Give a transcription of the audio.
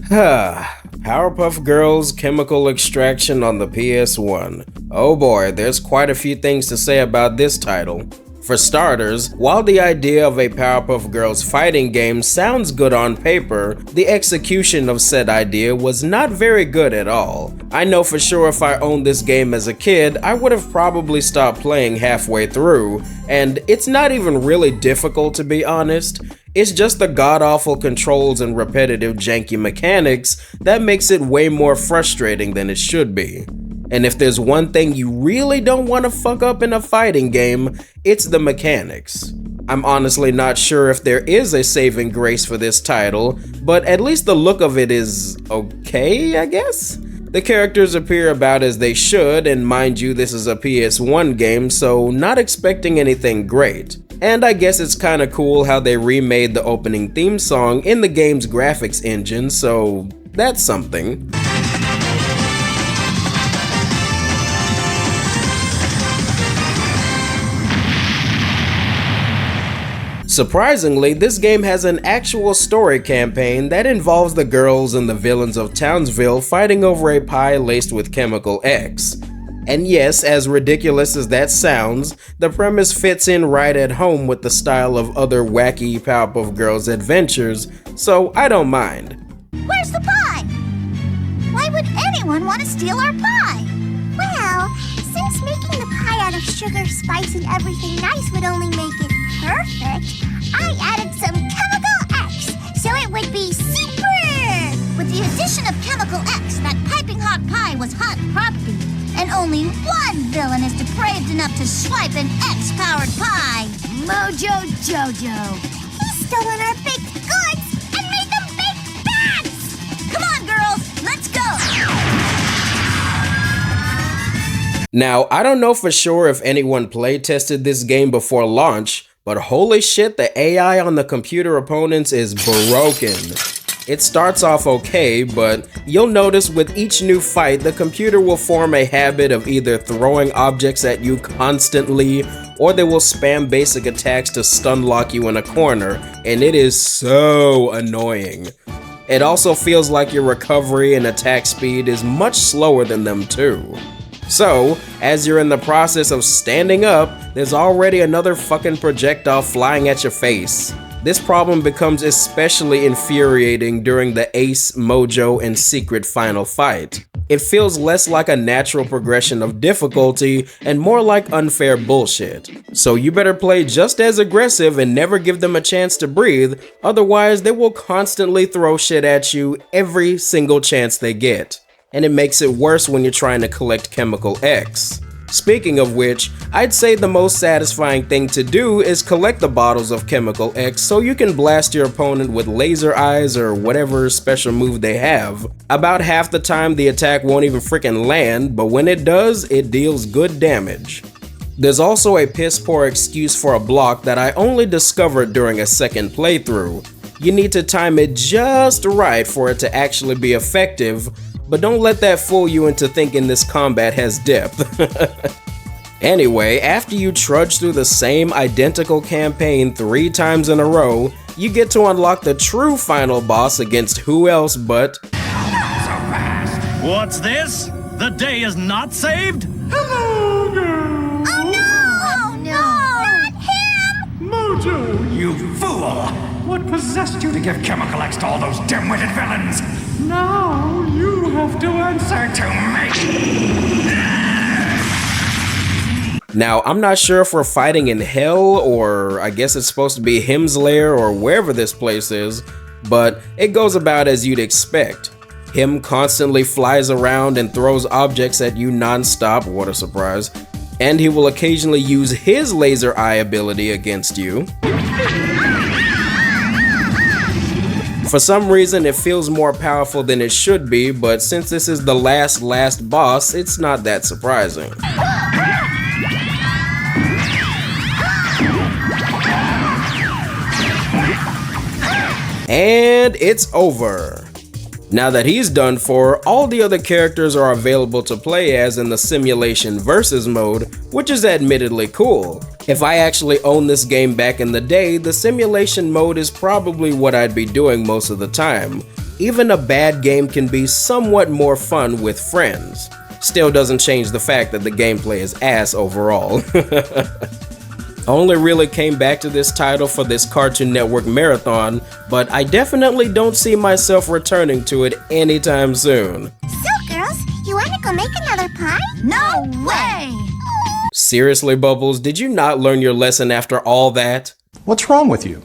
Powerpuff Girls Chemical X-Traction on the PS1. Oh boy, there's quite a few things to say about this title. For starters, while the idea of a Powerpuff Girls fighting game sounds good on paper, the execution of said idea was not very good at all. I know for sure if I owned this game as a kid, I would have probably stopped playing halfway through, and it's not even really difficult to be honest. It's just the god-awful controls and repetitive janky mechanics that makes it way more frustrating than it should be. And if there's one thing you really don't want to fuck up in a fighting game, it's the mechanics. I'm honestly not sure if there is a saving grace for this title, but at least the look of it is okay, I guess? The characters appear about as they should, and mind you, this is a PS1 game, so not expecting anything great. And I guess it's kinda cool how they remade the opening theme song in the game's graphics engine, so that's something. Surprisingly, this game has an actual story campaign that involves the girls and the villains of Townsville fighting over a pie laced with Chemical X. And yes, as ridiculous as that sounds, the premise fits in right at home with the style of other wacky Powerpuff Girls adventures, so I don't mind. Where's the pie? Why would anyone want to steal our pie? Well, since making the pie out of sugar, spice, and everything nice would only make it perfect, I added some Chemical X, so it would be super! With the addition of Chemical X, that piping hot pie was hot property, and only one villain is depraved enough to swipe an X-powered pie. Mojo Jojo. He's stolen our baked goods and made them baked bats! Come on, girls, let's go! Now, I don't know for sure if anyone playtested this game before launch, but holy shit, the AI on the computer opponents is broken. It starts off okay, but you'll notice with each new fight, the computer will form a habit of either throwing objects at you constantly, or they will spam basic attacks to stun lock you in a corner, and it is so annoying. It also feels like your recovery and attack speed is much slower than them too. So, as you're in the process of standing up, there's already another fucking projectile flying at your face. This problem becomes especially infuriating during the Ace, Mojo, and Secret final fight. It feels less like a natural progression of difficulty and more like unfair bullshit. So you better play just as aggressive and never give them a chance to breathe, otherwise they will constantly throw shit at you every single chance they get. And it makes it worse when you're trying to collect Chemical X. Speaking of which, I'd say the most satisfying thing to do is collect the bottles of Chemical X so you can blast your opponent with laser eyes or whatever special move they have. About half the time the attack won't even freaking land, but when it does, it deals good damage. There's also a piss poor excuse for a block that I only discovered during a second playthrough. You need to time it just right for it to actually be effective, but don't let that fool you into thinking this combat has depth. Anyway, after you trudge through the same identical campaign 3 times in a row, you get to unlock the true final boss against who else but... Not so fast! What's this? The day is not saved? Hello, girls! Oh no! Oh no! Not him! Mojo, you fool! What possessed you to give Chemical X to all those dim-witted villains? Now you have to answer to me! Now, I'm not sure if we're fighting in hell, or I guess it's supposed to be Him's lair or wherever this place is, but it goes about as you'd expect. Him constantly flies around and throws objects at you non-stop, what a surprise, and he will occasionally use his laser eye ability against you. For some reason, it feels more powerful than it should be, but since this is the last boss, it's not that surprising. And it's over. Now that he's done for, all the other characters are available to play as in the Simulation Versus mode, which is admittedly cool. If I actually owned this game back in the day, the Simulation mode is probably what I'd be doing most of the time. Even a bad game can be somewhat more fun with friends. Still doesn't change the fact that the gameplay is ass overall. I only really came back to this title for this Cartoon Network marathon, but I definitely don't see myself returning to it anytime soon. So, girls, you want to go make another pie? No way! Seriously, Bubbles, did you not learn your lesson after all that? What's wrong with you?